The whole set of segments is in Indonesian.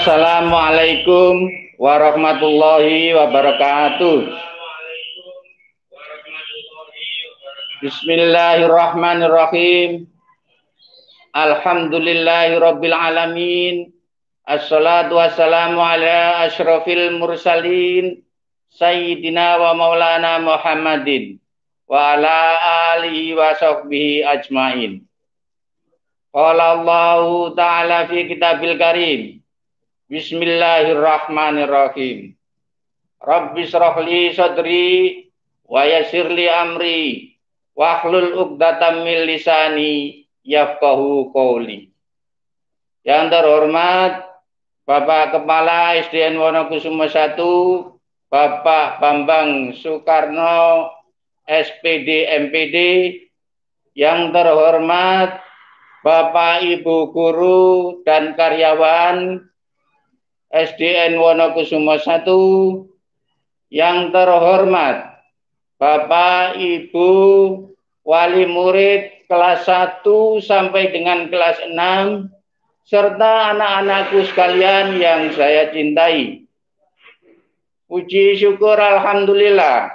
Assalamualaikum warahmatullahi wabarakatuh. Bismillahirrahmanirrahim. Alhamdulillahirabbil alamin. Assalatu wassalamu ala asyrafil mursalin sayyidina wa maulana Muhammadin wa ala alihi wa sahbihi ajmain. Qala Allahu ta'ala fi kitabil karim. Bismillahirrahmanirrahim. Rabbi shrah li sadri wa yassir li amri wahlul 'uqdatam min lisani yafqahu qawli. Yang terhormat Bapak Kepala SDN Wonokusumo 1, Bapak Bambang Soekarno SPD MPD. Yang terhormat Bapak Ibu guru dan karyawan SDN Wonokusumo 1, yang terhormat Bapak Ibu wali murid kelas 1 sampai dengan kelas 6, serta anak-anakku sekalian yang saya cintai. Puji syukur alhamdulillah,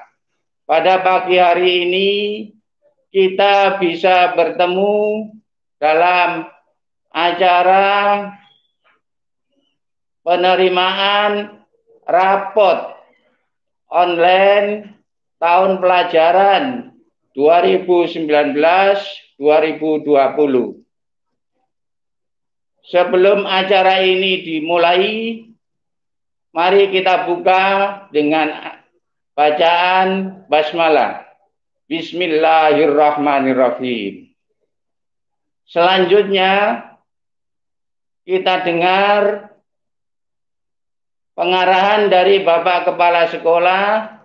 pada pagi hari ini kita bisa bertemu dalam acara penerimaan rapot online tahun pelajaran 2019-2020. Sebelum acara ini dimulai, mari kita buka dengan bacaan basmalah. Bismillahirrahmanirrahim. Selanjutnya kita dengar pengarahan dari Bapak Kepala Sekolah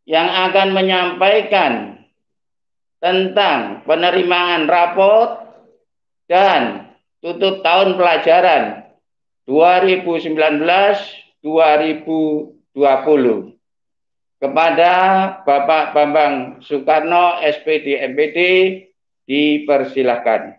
yang akan menyampaikan tentang penerimaan rapot dan tutup tahun pelajaran 2019-2020 kepada Bapak Bambang Soekarno SPD MPD. Dipersilahkan.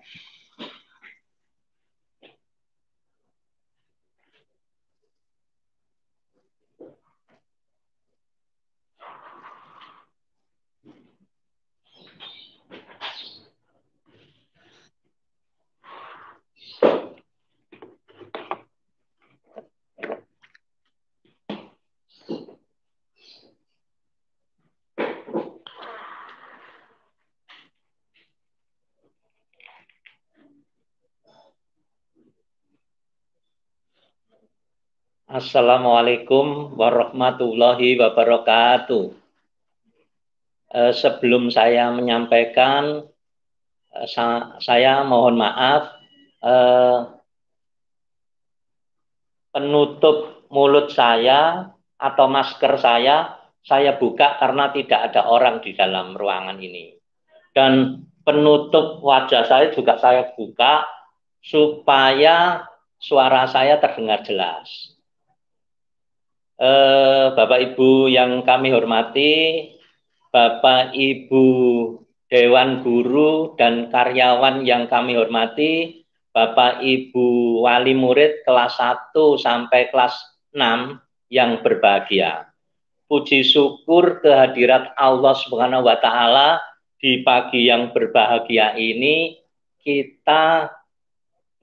Assalamualaikum warahmatullahi wabarakatuh. Sebelum saya menyampaikan, saya mohon maaf, penutup mulut saya atau masker saya buka karena tidak ada orang di dalam ruangan ini. Dan penutup wajah saya juga saya buka supaya suara saya terdengar jelas. Bapak Ibu yang kami hormati, Bapak Ibu Dewan Guru dan karyawan yang kami hormati, Bapak Ibu wali murid kelas 1 sampai kelas 6 yang berbahagia. Puji syukur kehadirat Allah Subhanahu wa taala di pagi yang berbahagia ini, kita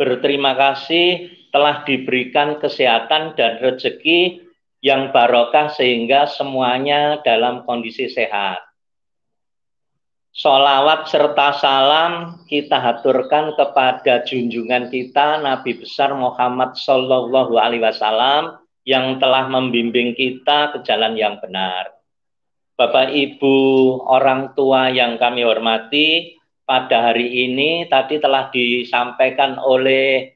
berterima kasih telah diberikan kesehatan dan rezeki yang barokah sehingga semuanya dalam kondisi sehat. Sholawat serta salam kita haturkan kepada junjungan kita Nabi besar Muhammad Sallallahu Alaihi Wasallam yang telah membimbing kita ke jalan yang benar. Bapak Ibu orang tua yang kami hormati, pada hari ini tadi telah disampaikan oleh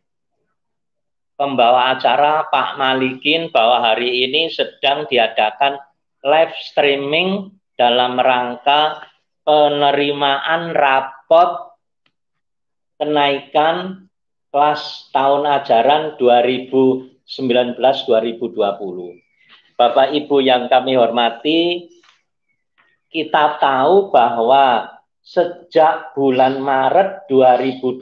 pembawa acara Pak Malikin bahwa hari ini sedang diadakan live streaming dalam rangka penerimaan rapot kenaikan kelas tahun ajaran 2019-2020. Bapak Ibu yang kami hormati, kita tahu bahwa sejak bulan Maret 2020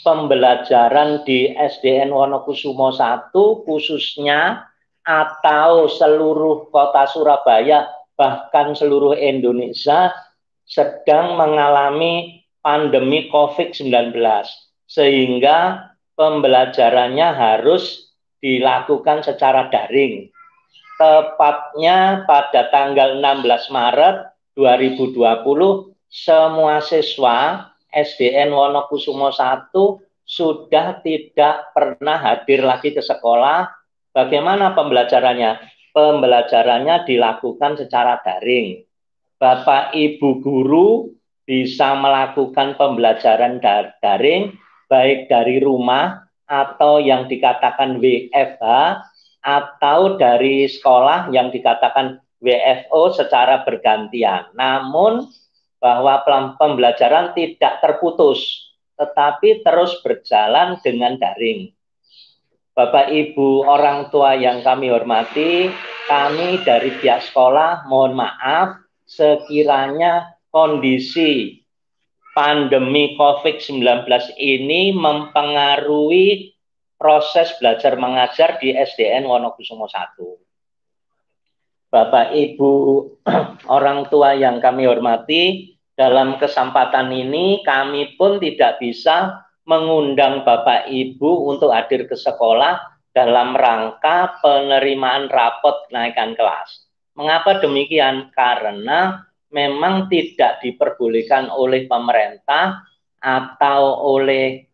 pembelajaran di SDN Wonokusumo 1 khususnya atau seluruh kota Surabaya bahkan seluruh Indonesia sedang mengalami pandemi COVID-19 sehingga pembelajarannya harus dilakukan secara daring. Tepatnya pada tanggal 16 Maret 2020 semua siswa SDN Wonokusumo 1 sudah tidak pernah hadir lagi ke sekolah. Bagaimana pembelajarannya? Pembelajarannya dilakukan secara daring. Bapak Ibu guru bisa melakukan pembelajaran daring baik dari rumah atau yang dikatakan WFH atau dari sekolah yang dikatakan WFO secara bergantian. Namun bahwa pembelajaran tidak terputus, tetapi terus berjalan dengan daring. Bapak Ibu orang tua yang kami hormati, kami dari pihak sekolah mohon maaf sekiranya kondisi pandemi COVID-19 ini mempengaruhi proses belajar mengajar di SDN Wonokusumo 1. Bapak Ibu orang tua yang kami hormati, dalam kesempatan ini kami pun tidak bisa mengundang Bapak Ibu untuk hadir ke sekolah dalam rangka penerimaan rapot kenaikan kelas. Mengapa demikian? Karena memang tidak diperbolehkan oleh pemerintah atau oleh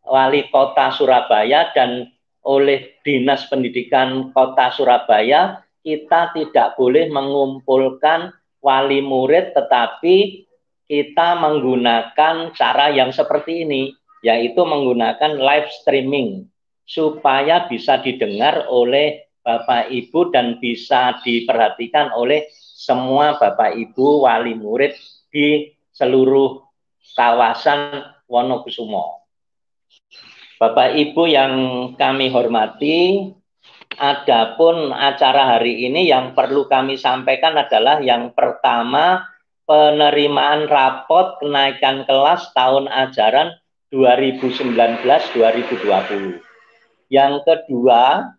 Wali Kota Surabaya dan oleh Dinas Pendidikan Kota Surabaya, kita tidak boleh mengumpulkan wali murid, tetapi kita menggunakan cara yang seperti ini, yaitu menggunakan live streaming, supaya bisa didengar oleh Bapak Ibu dan bisa diperhatikan oleh semua Bapak Ibu wali murid di seluruh kawasan Wonokusumo. Bapak Ibu yang kami hormati, adapun acara hari ini yang perlu kami sampaikan adalah yang pertama, penerimaan rapot kenaikan kelas tahun ajaran 2019-2020. Yang kedua,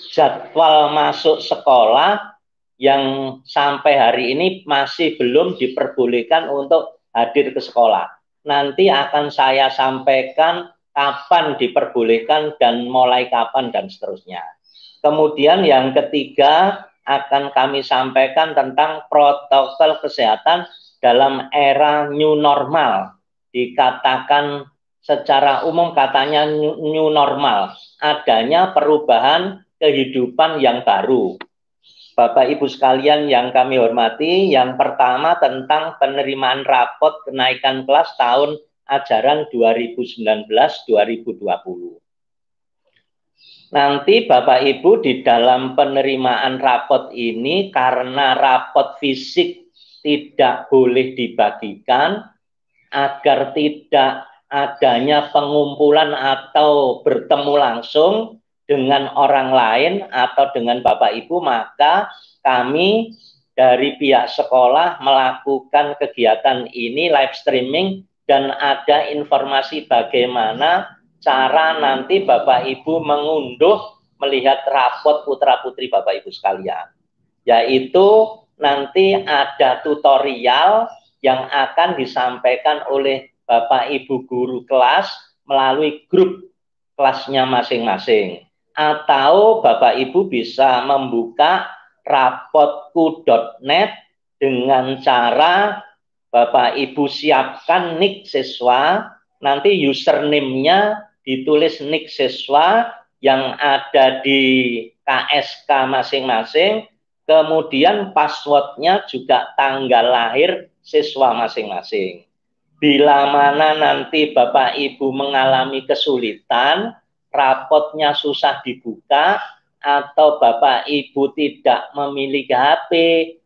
jadwal masuk sekolah yang sampai hari ini masih belum diperbolehkan untuk hadir ke sekolah. Nanti akan saya sampaikan kapan diperbolehkan dan mulai kapan dan seterusnya. Kemudian yang ketiga akan kami sampaikan tentang protokol kesehatan dalam era new normal. Dikatakan secara umum katanya new normal, adanya perubahan kehidupan yang baru. Bapak Ibu sekalian yang kami hormati, yang pertama tentang penerimaan rapot kenaikan kelas tahun ajaran 2019-2020. Nanti Bapak Ibu di dalam penerimaan rapot ini, karena rapot fisik tidak boleh dibagikan, agar tidak adanya pengumpulan atau bertemu langsung dengan orang lain atau dengan Bapak Ibu, maka kami dari pihak sekolah melakukan kegiatan ini live streaming dan ada informasi bagaimana cara nanti Bapak Ibu mengunduh melihat rapot putra-putri Bapak Ibu sekalian. Yaitu nanti ada tutorial yang akan disampaikan oleh Bapak Ibu guru kelas melalui grup kelasnya masing-masing. Atau Bapak Ibu bisa membuka rapotku.net dengan cara Bapak Ibu siapkan nick siswa, nanti username-nya ditulis nick siswa yang ada di KSK masing-masing, kemudian passwordnya juga tanggal lahir siswa masing-masing. Bila mana nanti Bapak Ibu mengalami kesulitan, rapotnya susah dibuka, atau Bapak Ibu tidak memiliki HP,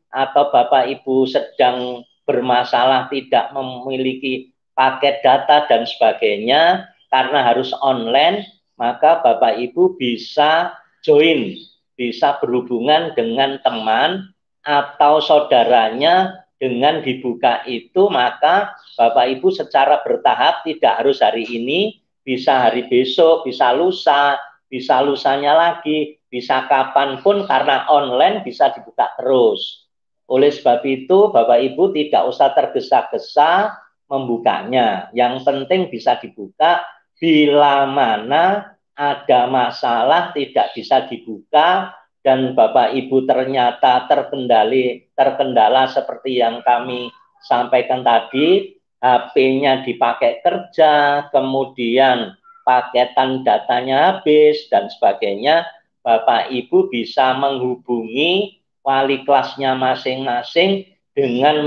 atau Bapak Ibu sedang bermasalah tidak memiliki paket data dan sebagainya, karena harus online, maka Bapak Ibu bisa join, bisa berhubungan dengan teman atau saudaranya. Dengan dibuka itu, maka Bapak Ibu secara bertahap, tidak harus hari ini, bisa hari besok, bisa lusa, bisa lusanya lagi, bisa kapanpun karena online bisa dibuka terus. Oleh sebab itu, Bapak Ibu tidak usah tergesa-gesa membukanya. Yang penting bisa dibuka bila mana ada masalah tidak bisa dibuka dan Bapak Ibu ternyata terkendala seperti yang kami sampaikan tadi, HP-nya dipakai kerja, kemudian paketan datanya habis dan sebagainya, Bapak Ibu bisa menghubungi wali kelasnya masing-masing dengan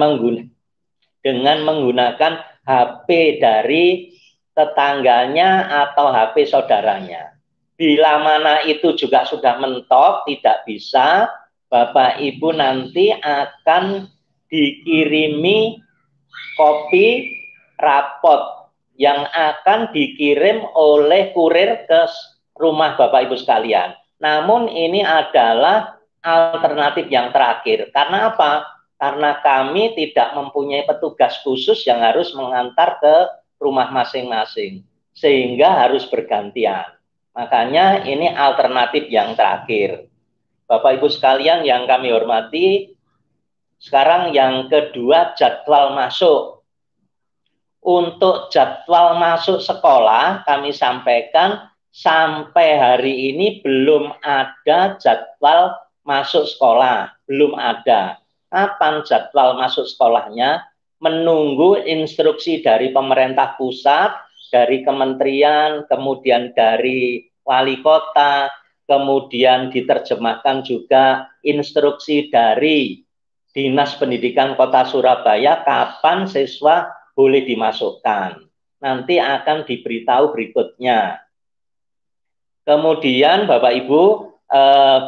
menggunakan HP dari tetangganya atau HP saudaranya. Bila mana itu juga sudah mentok, tidak bisa, Bapak Ibu nanti akan dikirimi kopi rapot yang akan dikirim oleh kurir ke rumah Bapak Ibu sekalian. Namun ini adalah alternatif yang terakhir. Karena apa? Karena kami tidak mempunyai petugas khusus yang harus mengantar ke rumah masing-masing. Sehingga harus bergantian. Makanya ini alternatif yang terakhir. Bapak Ibu sekalian yang kami hormati, sekarang yang kedua jadwal masuk. Untuk jadwal masuk sekolah kami sampaikan sampai hari ini belum ada jadwal masuk sekolah, belum ada. Kapan jadwal masuk sekolahnya? Menunggu instruksi dari pemerintah pusat, dari kementerian, kemudian dari wali kota, kemudian diterjemahkan juga instruksi dari Dinas Pendidikan Kota Surabaya kapan siswa boleh dimasukkan. Nanti akan diberitahu berikutnya. Kemudian Bapak Ibu,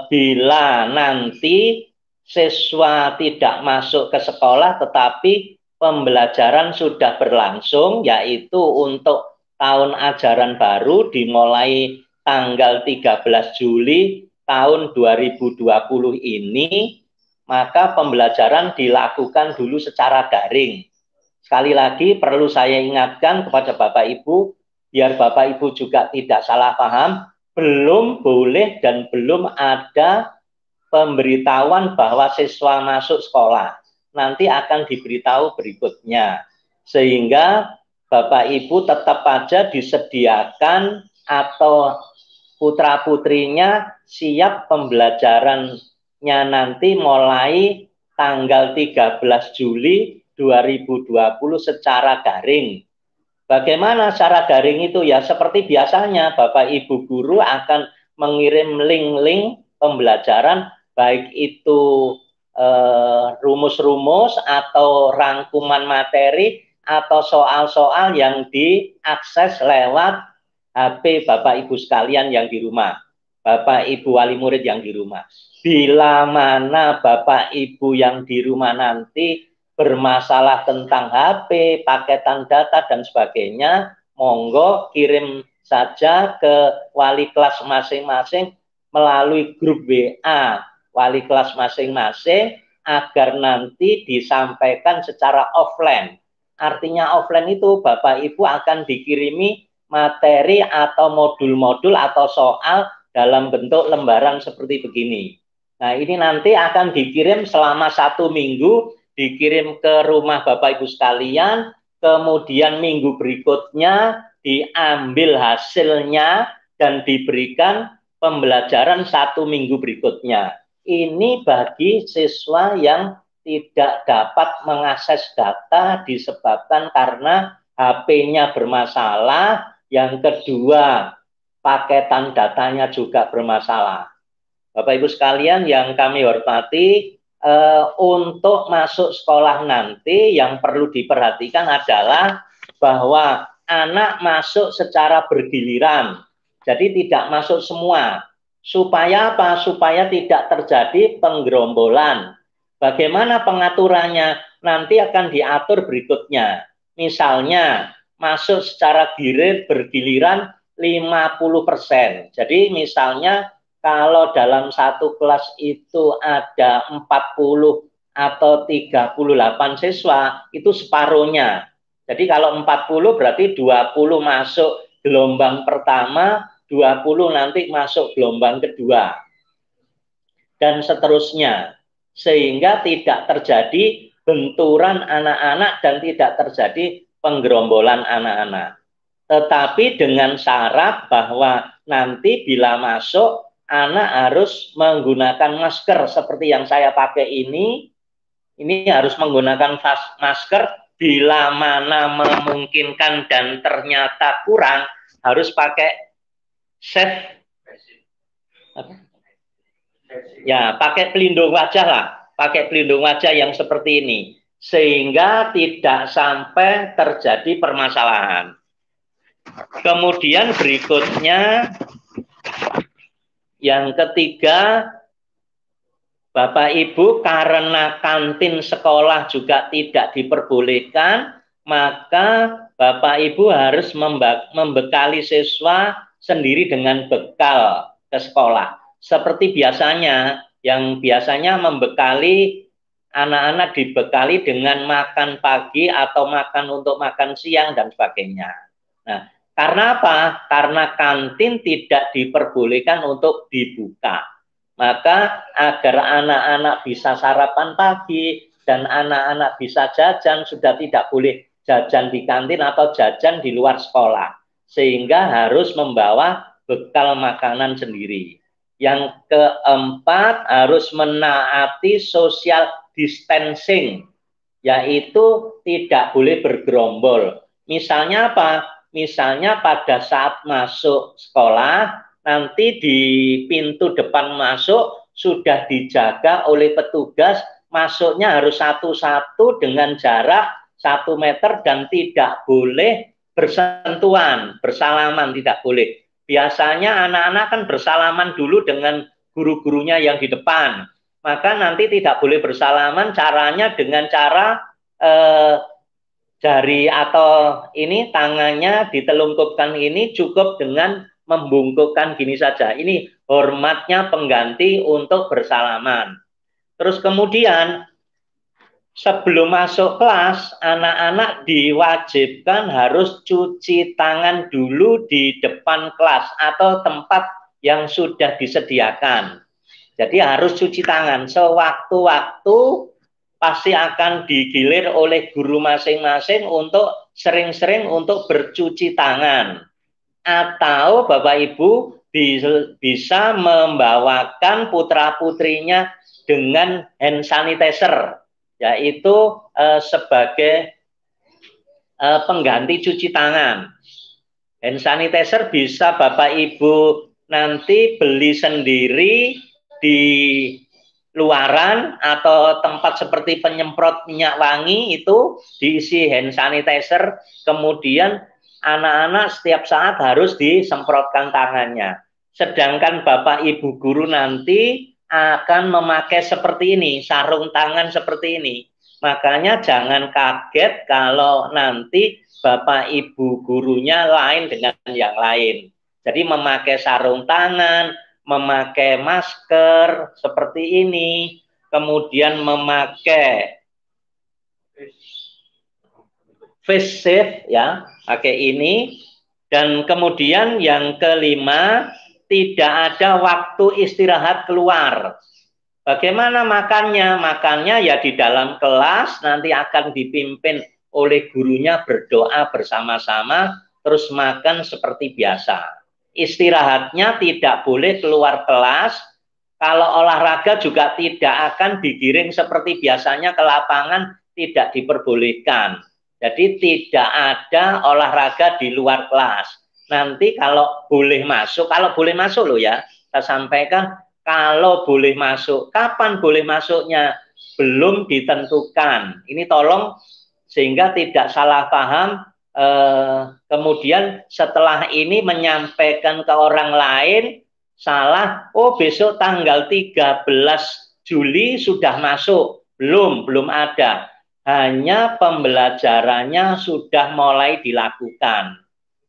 bila nanti siswa tidak masuk ke sekolah tetapi pembelajaran sudah berlangsung, yaitu untuk tahun ajaran baru dimulai tanggal 13 Juli tahun 2020 ini, maka pembelajaran dilakukan dulu secara daring. Sekali lagi perlu saya ingatkan kepada Bapak Ibu, biar Bapak Ibu juga tidak salah paham, belum boleh dan belum ada pemberitahuan bahwa siswa masuk sekolah. Nanti akan diberitahu berikutnya. Sehingga Bapak Ibu tetap aja disediakan atau putra-putrinya siap pembelajarannya nanti mulai tanggal 13 Juli 2020 secara daring. Bagaimana cara daring itu? Ya seperti biasanya Bapak Ibu guru akan mengirim link-link pembelajaran, baik itu rumus-rumus atau rangkuman materi atau soal-soal yang diakses lewat HP Bapak Ibu sekalian yang di rumah, Bapak Ibu wali murid yang di rumah. Bila mana Bapak Ibu yang di rumah nanti bermasalah tentang HP, paketan data dan sebagainya, monggo kirim saja ke wali kelas masing-masing melalui grup WA wali kelas masing-masing agar nanti disampaikan secara offline. Artinya offline itu Bapak Ibu akan dikirimi materi atau modul-modul atau soal dalam bentuk lembaran seperti begini. Nah ini nanti akan dikirim selama 1 minggu, dikirim ke rumah Bapak Ibu sekalian, kemudian minggu berikutnya diambil hasilnya dan diberikan pembelajaran 1 minggu berikutnya. Ini bagi siswa yang tidak dapat mengakses data disebabkan karena HP-nya bermasalah, yang kedua paketan datanya juga bermasalah. Bapak Ibu sekalian yang kami hormati, untuk masuk sekolah nanti yang perlu diperhatikan adalah bahwa anak masuk secara bergiliran, jadi tidak masuk semua. Supaya apa? Supaya tidak terjadi penggerombolan. Bagaimana pengaturannya? Nanti akan diatur berikutnya. Misalnya, masuk secara bergiliran 50%. Jadi misalnya kalau dalam satu kelas itu ada 40 atau 38 siswa, itu separuhnya. Jadi kalau 40 berarti 20 masuk gelombang pertama, 20 nanti masuk gelombang kedua, dan seterusnya. Sehingga tidak terjadi benturan anak-anak dan tidak terjadi penggerombolan anak-anak. Tetapi dengan syarat bahwa nanti bila masuk, anak harus menggunakan masker seperti yang saya pakai ini. Ini harus menggunakan masker, bila mana memungkinkan dan ternyata kurang, harus pakai face, ya pakai pelindung wajah lah, pakai pelindung wajah yang seperti ini, sehingga tidak sampai terjadi permasalahan. Kemudian berikutnya, yang ketiga, Bapak Ibu, karena kantin sekolah juga tidak diperbolehkan, maka Bapak Ibu harus membekali siswa sendiri dengan bekal ke sekolah. Seperti biasanya, yang biasanya membekali anak-anak dibekali dengan makan pagi atau makan untuk makan siang dan sebagainya. Nah, karena apa? Karena kantin tidak diperbolehkan untuk dibuka. Maka agar anak-anak bisa sarapan pagi dan anak-anak bisa jajan, sudah tidak boleh jajan di kantin atau jajan di luar sekolah. Sehingga harus membawa bekal makanan sendiri. Yang keempat, harus menaati social distancing, yaitu tidak boleh bergerombol. Misalnya apa? Misalnya pada saat masuk sekolah, nanti di pintu depan masuk sudah dijaga oleh petugas, masuknya harus satu-satu dengan jarak 1 meter dan tidak boleh bersentuhan, bersalaman tidak boleh. Biasanya anak-anak kan bersalaman dulu dengan guru-gurunya yang di depan, maka nanti tidak boleh bersalaman, caranya dengan cara jari atau ini tangannya ditelungkupkan, ini cukup dengan membungkukkan gini saja. Ini hormatnya pengganti untuk bersalaman. Terus kemudian sebelum masuk kelas, anak-anak diwajibkan harus cuci tangan dulu di depan kelas atau tempat yang sudah disediakan. Jadi harus cuci tangan. Sewaktu-waktu pasti akan digilir oleh guru masing-masing untuk sering-sering untuk bercuci tangan. Atau Bapak Ibu bisa membawakan putra-putrinya dengan hand sanitizer, yaitu sebagai pengganti cuci tangan. Hand sanitizer bisa Bapak Ibu nanti beli sendiri di luaran atau tempat seperti penyemprot minyak wangi, itu diisi hand sanitizer, kemudian anak-anak setiap saat harus disemprotkan tangannya. Sedangkan Bapak Ibu guru nanti akan memakai seperti ini, sarung tangan seperti ini. Makanya jangan kaget kalau nanti Bapak Ibu gurunya lain dengan yang lain. Jadi memakai sarung tangan, memakai masker seperti ini, kemudian memakai face shield, ya, pakai ini. Dan kemudian yang kelima, tidak ada waktu istirahat keluar. Bagaimana makannya? Makannya ya di dalam kelas, nanti akan dipimpin oleh gurunya berdoa bersama-sama, terus makan seperti biasa. Istirahatnya tidak boleh keluar kelas. Kalau olahraga juga tidak akan digiring seperti biasanya ke lapangan, tidak diperbolehkan. Jadi tidak ada olahraga di luar kelas. Nanti kalau boleh masuk loh ya, saya sampaikan, kalau boleh masuk, kapan boleh masuknya belum ditentukan. Ini tolong sehingga tidak salah paham. Kemudian setelah ini menyampaikan ke orang lain salah, oh besok tanggal 13 Juli sudah masuk. Belum ada. Hanya pembelajarannya sudah mulai dilakukan.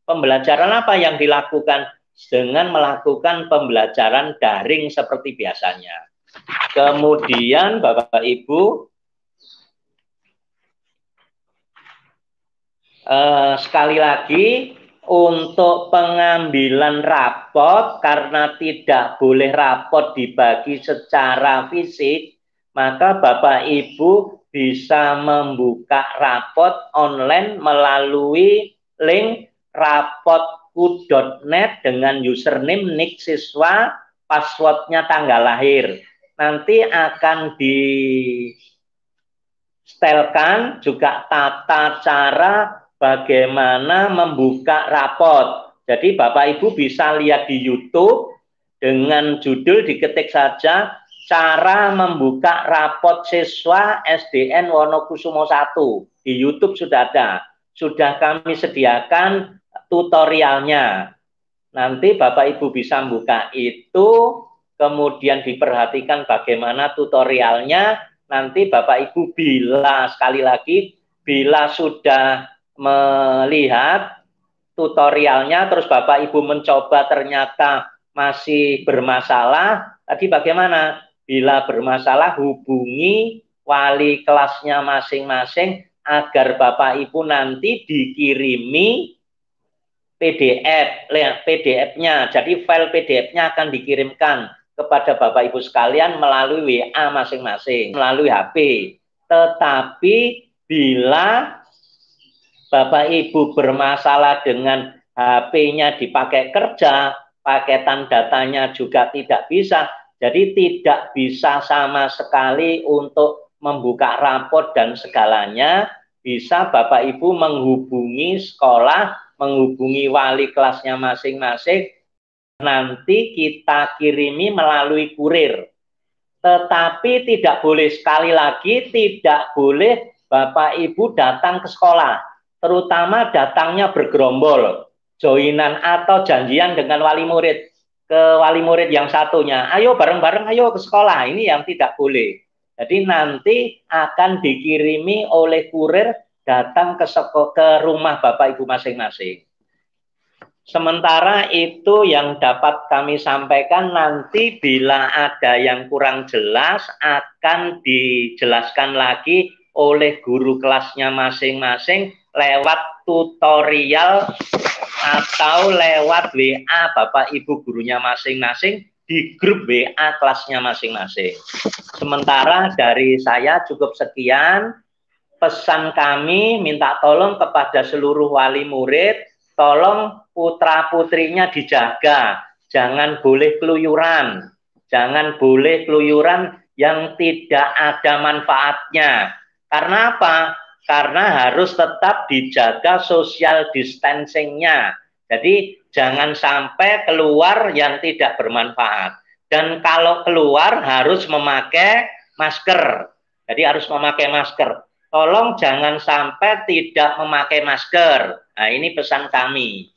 Pembelajaran apa yang dilakukan? Dengan melakukan pembelajaran daring seperti biasanya. Kemudian Bapak Ibu, sekali lagi untuk pengambilan rapot, karena tidak boleh rapot dibagi secara fisik, maka Bapak Ibu bisa membuka rapot online melalui link rapotku.net dengan username nik siswa, passwordnya tanggal lahir. Nanti akan di setelkan juga tata cara bagaimana membuka rapot. Jadi Bapak Ibu bisa lihat di YouTube dengan judul diketik saja cara membuka rapot siswa SDN Wonokusumo 1. Di YouTube sudah ada. Sudah kami sediakan tutorialnya. Nanti Bapak Ibu bisa buka itu, kemudian diperhatikan bagaimana tutorialnya. Nanti Bapak Ibu bila sekali lagi, bila sudah melihat tutorialnya, terus Bapak Ibu mencoba ternyata masih bermasalah, tadi bagaimana? Bila bermasalah hubungi wali kelasnya masing-masing agar Bapak Ibu nanti dikirimi PDF-nya. Jadi file PDF-nya akan dikirimkan kepada Bapak Ibu sekalian melalui WA masing-masing, melalui HP. Tetapi bila Bapak Ibu bermasalah dengan HP-nya dipakai kerja, paketan datanya juga tidak bisa, jadi tidak bisa sama sekali untuk membuka rapot dan segalanya. Bisa Bapak Ibu menghubungi sekolah, menghubungi wali kelasnya masing-masing, nanti kita kirimi melalui kurir. Tetapi tidak boleh, sekali lagi, tidak boleh Bapak Ibu datang ke sekolah, terutama datangnya bergerombol, joinan atau janjian dengan wali murid, ke wali murid yang satunya, ayo bareng-bareng, ayo ke sekolah, ini yang tidak boleh. Jadi nanti akan dikirimi oleh kurir datang ke rumah Bapak Ibu masing-masing. Sementara itu yang dapat kami sampaikan, nanti bila ada yang kurang jelas akan dijelaskan lagi oleh guru kelasnya masing-masing lewat tutorial atau lewat WA Bapak Ibu gurunya masing-masing di grup WA kelasnya masing-masing. Sementara dari saya cukup sekian. Pesan kami minta tolong kepada seluruh wali murid, tolong putra-putrinya dijaga. Jangan boleh keluyuran. Jangan boleh keluyuran yang tidak ada manfaatnya. Karena apa? Karena harus tetap dijaga social distancing-nya. Jadi jangan sampai keluar yang tidak bermanfaat. Dan kalau keluar harus memakai masker. Jadi harus memakai masker. Tolong jangan sampai tidak memakai masker. Nah, ini pesan kami.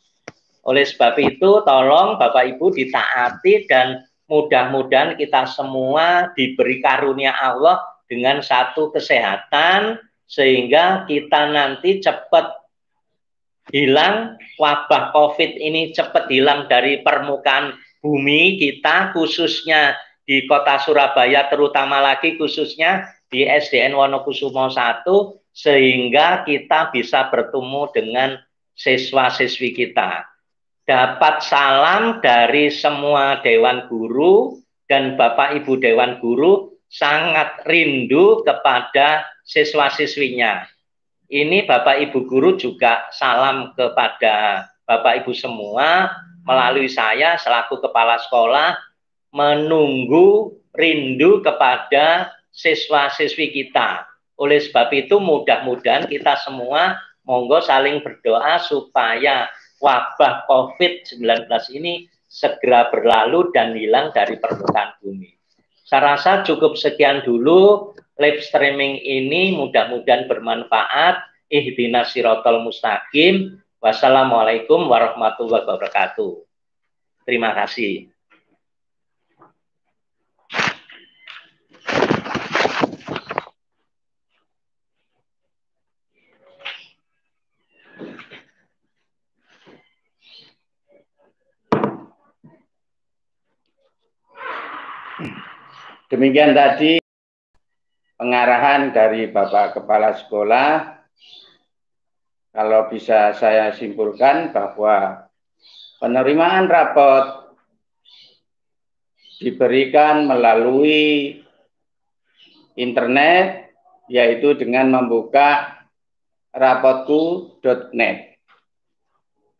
Oleh sebab itu, tolong Bapak Ibu ditaati dan mudah-mudahan kita semua diberi karunia Allah dengan satu kesehatan sehingga kita nanti cepat hilang, wabah COVID ini cepat hilang dari permukaan bumi kita, khususnya di kota Surabaya, terutama lagi khususnya di SDN Wonokusumo 1, sehingga kita bisa bertemu dengan siswa-siswi kita. Dapat salam dari semua Dewan Guru dan Bapak Ibu Dewan Guru sangat rindu kepada siswa-siswinya. Ini Bapak Ibu Guru juga salam kepada Bapak Ibu semua melalui saya selaku kepala sekolah, menunggu rindu kepada siswa-siswi kita. Oleh sebab itu mudah-mudahan kita semua monggo saling berdoa supaya wabah COVID-19 ini segera berlalu dan hilang dari permukaan bumi. Saya rasa cukup sekian dulu live streaming ini, mudah-mudahan bermanfaat. Ihdinas siratal mustaqim. Wassalamualaikum warahmatullahi wabarakatuh. Terima kasih. Demikian tadi pengarahan dari Bapak Kepala Sekolah kalau bisa saya simpulkan bahwa penerimaan rapot diberikan melalui internet, yaitu dengan membuka rapotku.net.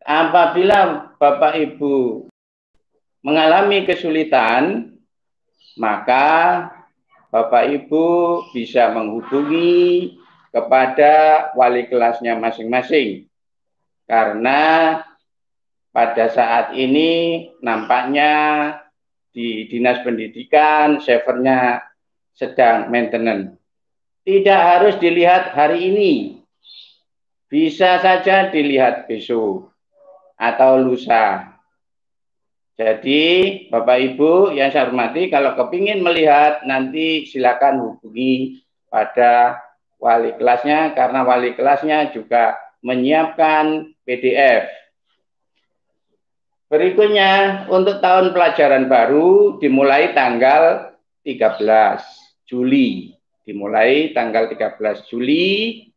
Apabila Bapak Ibu mengalami kesulitan, maka Bapak Ibu bisa menghubungi kepada wali kelasnya masing-masing. Karena pada saat ini nampaknya di Dinas Pendidikan servernya sedang maintenance. Tidak harus dilihat hari ini. Bisa saja dilihat besok atau lusa. Jadi Bapak Ibu yang saya hormati, kalau kepingin melihat nanti silakan hubungi pada wali kelasnya, karena wali kelasnya juga menyiapkan PDF. Berikutnya untuk tahun pelajaran baru dimulai tanggal 13 Juli. Dimulai tanggal 13 Juli.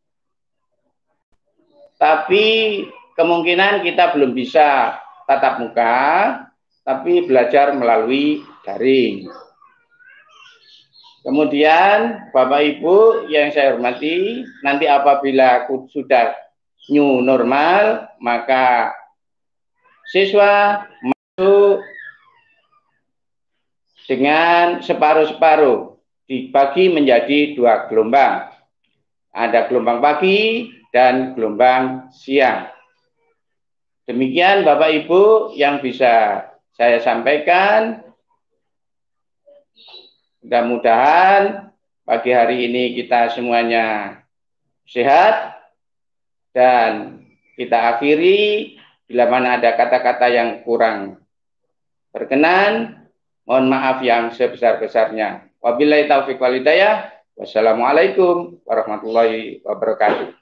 Tapi kemungkinan kita belum bisa tatap muka, tapi belajar melalui daring. Kemudian Bapak Ibu yang saya hormati, nanti apabila sudah new normal, maka siswa masuk dengan separuh-separuh, dibagi menjadi 2 gelombang. Ada gelombang pagi dan gelombang siang. Demikian Bapak Ibu yang bisa saya sampaikan. Mudah-mudahan pagi hari ini kita semuanya sehat, dan kita akhiri bila mana ada kata-kata yang kurang berkenan, mohon maaf yang sebesar-besarnya. Wabillahi taufiq wal hidayah. Wassalamualaikum warahmatullahi wabarakatuh.